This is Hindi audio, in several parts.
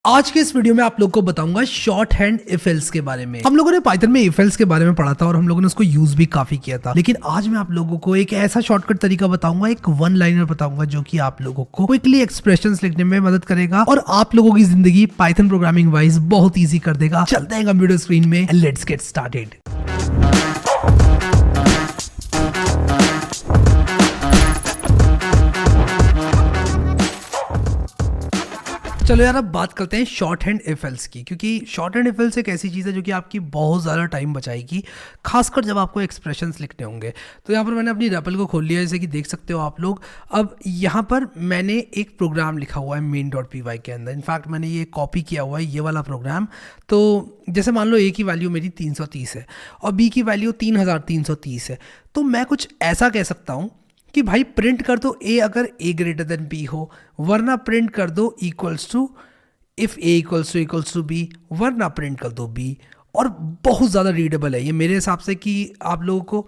आज के इस वीडियो में आप लोग को बताऊंगा शॉर्ट हैंड इफ एल्स के बारे में। हम लोगों ने पाइथन में इफ एल्स के बारे में पढ़ा था और हम लोगों ने उसको यूज भी काफी किया था, लेकिन आज मैं आप लोगों को एक ऐसा शॉर्टकट तरीका बताऊंगा, एक वन लाइनर बताऊंगा जो कि आप लोगों को क्विकली एक्सप्रेशंस लिखने में मदद करेगा और आप लोगों की जिंदगी पाइथन प्रोग्रामिंग वाइज बहुत ईजी कर देगा। चलते हैं कंप्यूटर स्क्रीन में, लेट्स गेट स्टार्टेड। चलो यार, अब बात करते हैं शॉर्ट हैंड इफ एल्स की, क्योंकि शॉर्ट हैंड इफ एल्स एक ऐसी चीज़ है जो कि आपकी बहुत ज़्यादा टाइम बचाएगी, खासकर जब आपको एक्सप्रेशंस लिखने होंगे। तो यहाँ पर मैंने अपनी रेपल को खोल लिया, जैसे कि देख सकते हो आप लोग। अब यहाँ पर मैंने एक प्रोग्राम लिखा हुआ है main.py के अंदर। इनफैक्ट मैंने ये कॉपी किया हुआ है, ये वाला प्रोग्राम। तो जैसे मान लो ए की वैल्यू मेरी 330 है और बी की वैल्यू 3330 है, तो मैं कुछ ऐसा कह सकता हूँ कि भाई प्रिंट कर दो ए अगर ए ग्रेटर देन बी हो, वरना प्रिंट कर दो equals to if A equals to B, वरना प्रिंट कर दो बी। और बहुत ज़्यादा रीडेबल है ये मेरे हिसाब से, कि आप लोगों को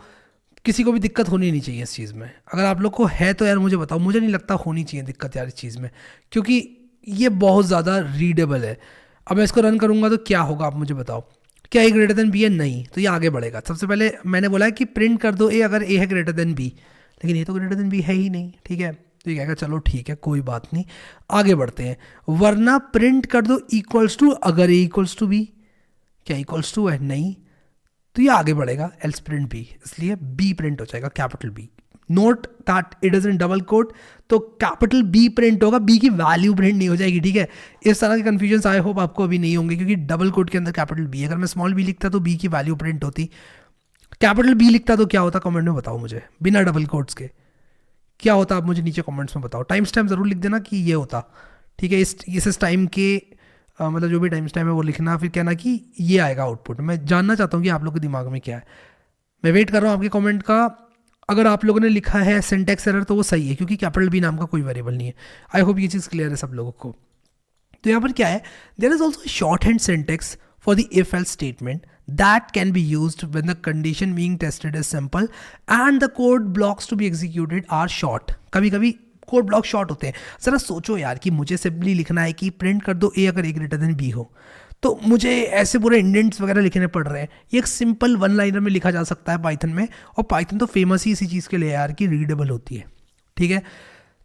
किसी को भी दिक्कत होनी नहीं चाहिए इस चीज़ में। अगर आप लोग को है तो यार मुझे बताओ, मुझे नहीं लगता होनी चाहिए दिक्कत यार इस चीज़ में, क्योंकि ये बहुत ज़्यादा रीडेबल है। अब मैं इसको रन करूँगा तो क्या होगा आप मुझे बताओ। क्या ए ग्रेटर देन बी है? नहीं, तो ये आगे बढ़ेगा। सबसे पहले मैंने बोला है कि प्रिंट कर दो ए अगर ए है ग्रेटर देन बी, लेकिन ये तो ग्रेटर देन बी है ही नहीं। ठीक है, तो ये कहेगा चलो ठीक है कोई बात नहीं, आगे बढ़ते हैं। वरना प्रिंट कर दो इक्वल्स टू अगर ए इक्वल्स टू बी। क्या इक्वल्स टू है? नहीं, तो ये आगे बढ़ेगा एल्स प्रिंट बी, इसलिए बी प्रिंट हो जाएगा, capital B. Note that it is in double quote, तो कैपिटल बी प्रिंट होगा, बी की वैल्यू प्रिंट नहीं हो जाएगी। ठीक है, इस तरह के कंफ्यूजन आई होप आपको अभी नहीं होंगे, क्योंकि डबल कोट के अंदर कैपिटल बी, अगर मैं स्मॉल बी लिखता तो बी की वैल्यू प्रिंट होती, कैपिटल बी लिखता तो क्या होता कमेंट में बताओ मुझे, बिना डबल कोट्स के क्या होता आप मुझे नीचे कमेंट्स में बताओ। टाइम स्टैम्प जरूर लिख देना कि ये होता। ठीक है, इस टाइम के मतलब जो भी टाइम स्टैम्प है वो लिखना, फिर कहना कि ये आएगा आउटपुट। मैं जानना चाहता हूँ कि आप लोगों के दिमाग में क्या है। मैं वेट कर रहा हूँ आपके कमेंट का। अगर आप लोगों ने लिखा है सिंटैक्स एरर तो वो सही है, क्योंकि कैपिटल बी नाम का कोई वेरिएबल नहीं है। आई होप ये चीज़ क्लियर है सब लोगों को। तो यहाँ पर क्या है, there is also shorthand syntax for the if else statement that can be used when the condition being tested is simple and the code blocks to be executed are short। कभी कभी कोड ब्लॉक शॉर्ट होते हैं। जरा सोचो यार कि मुझे सिंपली लिखना है कि प्रिंट कर दो ए अगर ए ग्रेटर देन बी हो, तो मुझे ऐसे पूरे इंडेंट्स वगैरह लिखने पड़ रहे हैं। ये एक सिंपल वन लाइनर में लिखा जा सकता है पाइथन में, और पाइथन तो फेमस ही इसी चीज़ के लिए यार कि रीडेबल होती है। ठीक है,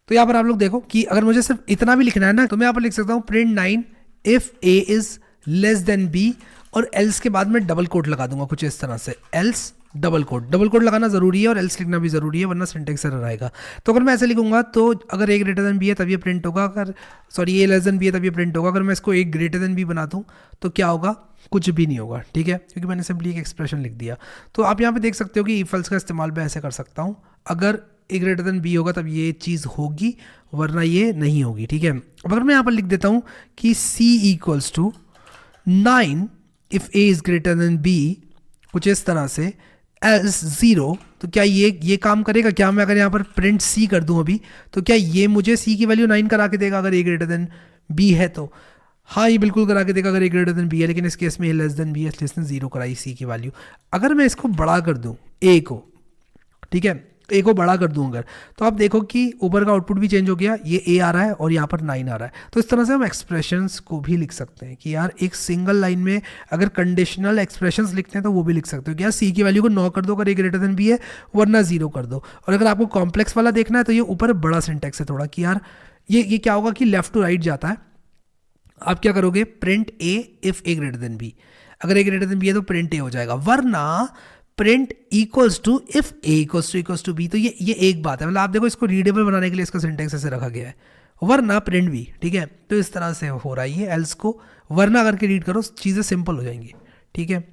तो यहाँ पर आप लोग देखो कि अगर मुझे सिर्फ इतना भी लिखना है ना, तो मैं यहाँ पर लिख सकता हूँ print 9 if A is less than B, और एल्स के बाद में डबल कोट लगा दूंगा कुछ इस तरह से, एल्स डबल कोट लगाना जरूरी है और एल्स लिखना भी जरूरी है, वरना सिंटैक्स एरर आएगा। तो अगर मैं ऐसे लिखूंगा तो अगर ए ग्रेटर देन बी है तब ये प्रिंट होगा, अगर ए लेस देन बी है तब ये प्रिंट होगा। अगर मैं इसको ए ग्रेटर देन बी बना दूं तो क्या होगा? कुछ भी नहीं होगा। ठीक है, क्योंकि मैंने सिंपली एक एक्सप्रेशन लिख दिया। तो आप यहाँ पे देख सकते हो कि इफ एल्स का इस्तेमाल मैं ऐसे कर सकता हूँ, अगर ए ग्रेटर देन बी होगा तब ये चीज़ होगी, वरना ये नहीं होगी। ठीक है, अब अगर मैं यहाँ पर लिख देता हूँ कि C equals to 9 if A is greater than B, कुछ इस तरह से, एल्स 0, तो क्या ये काम करेगा? क्या मैं अगर यहाँ पर प्रिंट सी कर दूं अभी, तो क्या ये मुझे सी की वैल्यू 9 करा के देगा अगर ए ग्रेटर देन बी है? तो हाँ, ये बिल्कुल करा के देगा अगर ए ग्रेटर देन बी है, लेकिन इस केस में ए लेस देन बी है, इसलिए इसने 0 कराई सी की वैल्यू। अगर मैं इसको बड़ा कर दूं ए को, ठीक है, ए को बड़ा कर दूं अगर, तो आप देखो कि ऊपर का आउटपुट भी चेंज हो गया, ये ए आ रहा है और यहाँ पर 9 आ रहा है। तो इस तरह से हम एक्सप्रेशंस को भी लिख सकते हैं कि यार एक सिंगल लाइन में अगर कंडीशनल एक्सप्रेशंस लिखते हैं तो वो भी लिख सकते हो कि यार सी की वैल्यू को 9 कर दो अगर ए ग्रेटर देन बी है, वरना 0 कर दो। और अगर आपको कॉम्प्लेक्स वाला देखना है तो ये ऊपर बड़ा सिंटैक्स है थोड़ा, कि यार ये क्या होगा कि लेफ्ट टू राइट जाता है। आप क्या करोगे? Print A if A greater than B, अगर ए ग्रेटर देन बी है तो प्रिंट ए हो जाएगा, वरना print equals to if A equals to B. तो ये एक बात है, मतलब आप देखो इसको रीडेबल बनाने के लिए इसका सिंटैक्स ऐसे रखा गया है, वरना प्रिंट बी। ठीक है, तो इस तरह से हो रहा है ये, एल्स को वरना करके रीड करो, चीज़ें सिंपल हो जाएंगी। ठीक है,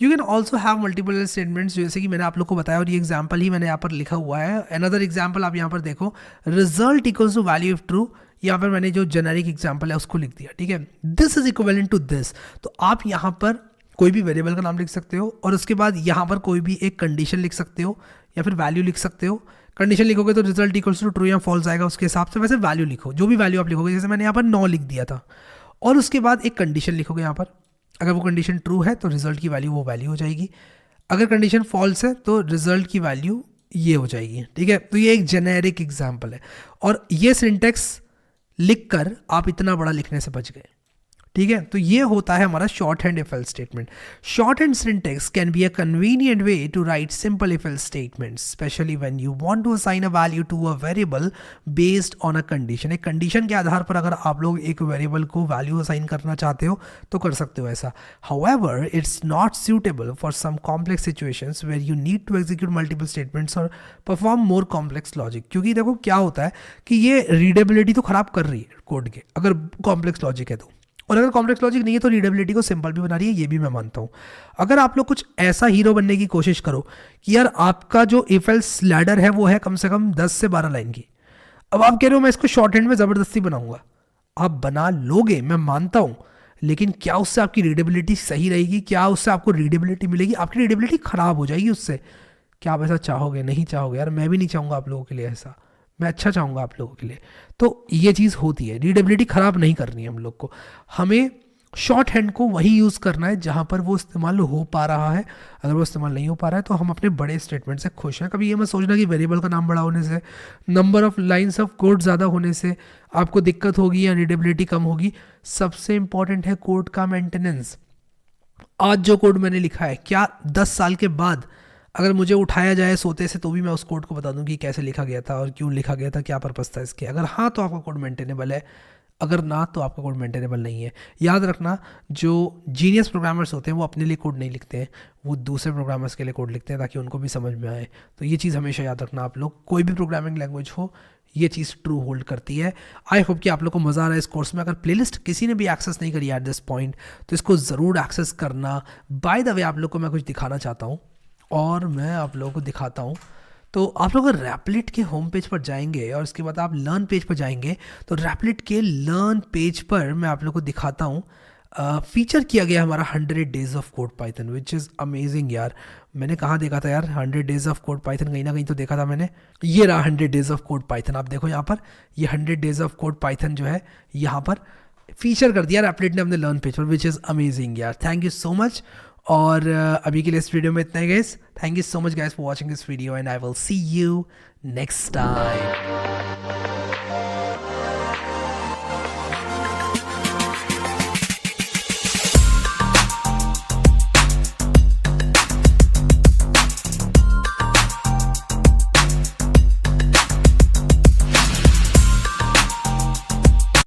you can also have multiple statements, जैसे कि मैंने आप लोग को बताया, और ये एग्जाम्पल ही मैंने यहाँ पर लिखा हुआ है। अनदर एग्जाम्पल आप यहाँ पर देखो, result equals to value if true, यहाँ पर मैंने जो जेनेरिक एग्जाम्पल है उसको लिख दिया। ठीक है, this is equivalent to this, तो आप यहाँ पर कोई भी वेरिएबल का नाम लिख सकते हो और उसके बाद यहाँ पर कोई भी एक कंडीशन लिख सकते हो या फिर वैल्यू लिख सकते हो। कंडीशन लिखोगे तो रिजल्ट इक्वल्स टू ट्रू या फॉल्स आएगा, उसके हिसाब से वैसे वैल्यू लिखो, जो भी वैल्यू आप लिखोगे, जैसे मैंने यहाँ पर 9 लिख दिया था, और उसके बाद एक कंडीशन लिखोगे यहाँ पर। अगर वो कंडीशन ट्रू है तो रिजल्ट की वैल्यू वो वैल्यू हो जाएगी, अगर कंडीशन फॉल्स है तो रिजल्ट की वैल्यू ये हो जाएगी। ठीक है, तो ये एक जेनेरिक एग्जाम्पल है, और ये सिंटैक्स लिखकर आप इतना बड़ा लिखने से बच गए। ठीक है, तो ये होता है हमारा shorthand if else statement. Shorthand syntax can be a convenient way to write simple if else statements, specially when you want to assign a value to a variable based on a condition. एक कंडीशन के आधार पर अगर आप लोग एक वेरिएबल को वैल्यू असाइन करना चाहते हो तो कर सकते हो ऐसा। However it's not suitable for some complex situations where you need to execute multiple statements or perform more complex logic। क्योंकि देखो क्या होता है कि ये रीडेबिलिटी तो खराब कर रही है कोड के, अगर कॉम्प्लेक्स लॉजिक है तो, और अगर कॉम्प्लेक्स लॉजिक नहीं है तो रीडेबिलिटी को सिंपल भी बना रही है, ये भी मैं मानता हूँ। अगर आप लोग कुछ ऐसा हीरो बनने की कोशिश करो कि यार आपका जो इफ एल्स लैडर है वो है कम से कम 10 से 12 लाइन की, अब आप कह रहे हो मैं इसको शॉर्ट हैंड में ज़बरदस्ती बनाऊंगा, आप बना लोगे, मैं मानता हूँ, लेकिन क्या उससे आपकी रीडेबिलिटी सही रहेगी? क्या उससे आपको रीडेबिलिटी मिलेगी? आपकी रीडेबिलिटी खराब हो जाएगी उससे। क्या आप ऐसा चाहोगे? नहीं चाहोगे यार, मैं भी नहीं चाहूँगा आप लोगों के लिए ऐसा, मैं अच्छा चाहूँगा आप लोगों के लिए। तो ये चीज़ होती है, रीडेबिलिटी ख़राब नहीं करनी है हम लोग को, हमें शॉर्ट हैंड को वही यूज़ करना है जहाँ पर वो इस्तेमाल हो पा रहा है। अगर वो इस्तेमाल नहीं हो पा रहा है तो हम अपने बड़े स्टेटमेंट से खुश हैं। कभी ये मत सोचना कि वेरिएबल का नाम बड़ा होने से, number of lines of code ज़्यादा होने से आपको दिक्कत होगी या रीडेबिलिटी कम होगी। सबसे इंपॉर्टेंट है कोड का मेंटेनेंस। आज जो कोड मैंने लिखा है, क्या 10 साल के बाद अगर मुझे उठाया जाए सोते से तो भी मैं उस कोड को बता दूं कि कैसे लिखा गया था और क्यों लिखा गया था, क्या पर्पस था इसके? अगर हाँ तो आपका कोड मेंटेनेबल है, अगर ना तो आपका कोड मेंटेनेबल नहीं है। याद रखना, जो जीनियस प्रोग्रामर्स होते हैं वो अपने लिए कोड नहीं लिखते हैं, वो दूसरे प्रोग्रामर्स के लिए कोड लिखते हैं ताकि उनको भी समझ में आए। तो ये चीज़ हमेशा याद रखना आप लोग, कोई भी प्रोग्रामिंग लैंग्वेज हो ये चीज़ ट्रू होल्ड करती है। आई होप कि आप लोग को मज़ा आ रहा है इस कोर्स में। अगर प्लेलिस्ट किसी ने भी एक्सेस नहीं करी एट दिस पॉइंट तो इसको ज़रूर एक्सेस करना। बाय द वे आप लोग को मैं कुछ दिखाना चाहता हूँ और मैं आप लोगों को दिखाता हूँ। तो आप लोग रैपलिट के होम पेज पर जाएंगे और उसके बाद आप लर्न पेज पर जाएंगे, तो रैपलिट के लर्न पेज पर मैं आप लोग को दिखाता हूँ फीचर किया गया हमारा 100 days of code Python, which is amazing यार। मैंने कहाँ देखा था यार 100 डेज ऑफ कोड पाइथन? कहीं ना कहीं तो देखा था मैंने। ये रहा 100 डेज ऑफ कोड पाइथन। आप देखो यहाँ पर, ये 100 डेज ऑफ कोड पाइथन जो है यहाँ पर फीचर कर दिया रैपलिट ने अपने लर्न पेज पर, विच इज़ अमेजिंग यार। Thank you so much. और अभी के लिए इस वीडियो में इतना ही guys. Thank you so much guys for watching this video and I will see you next time.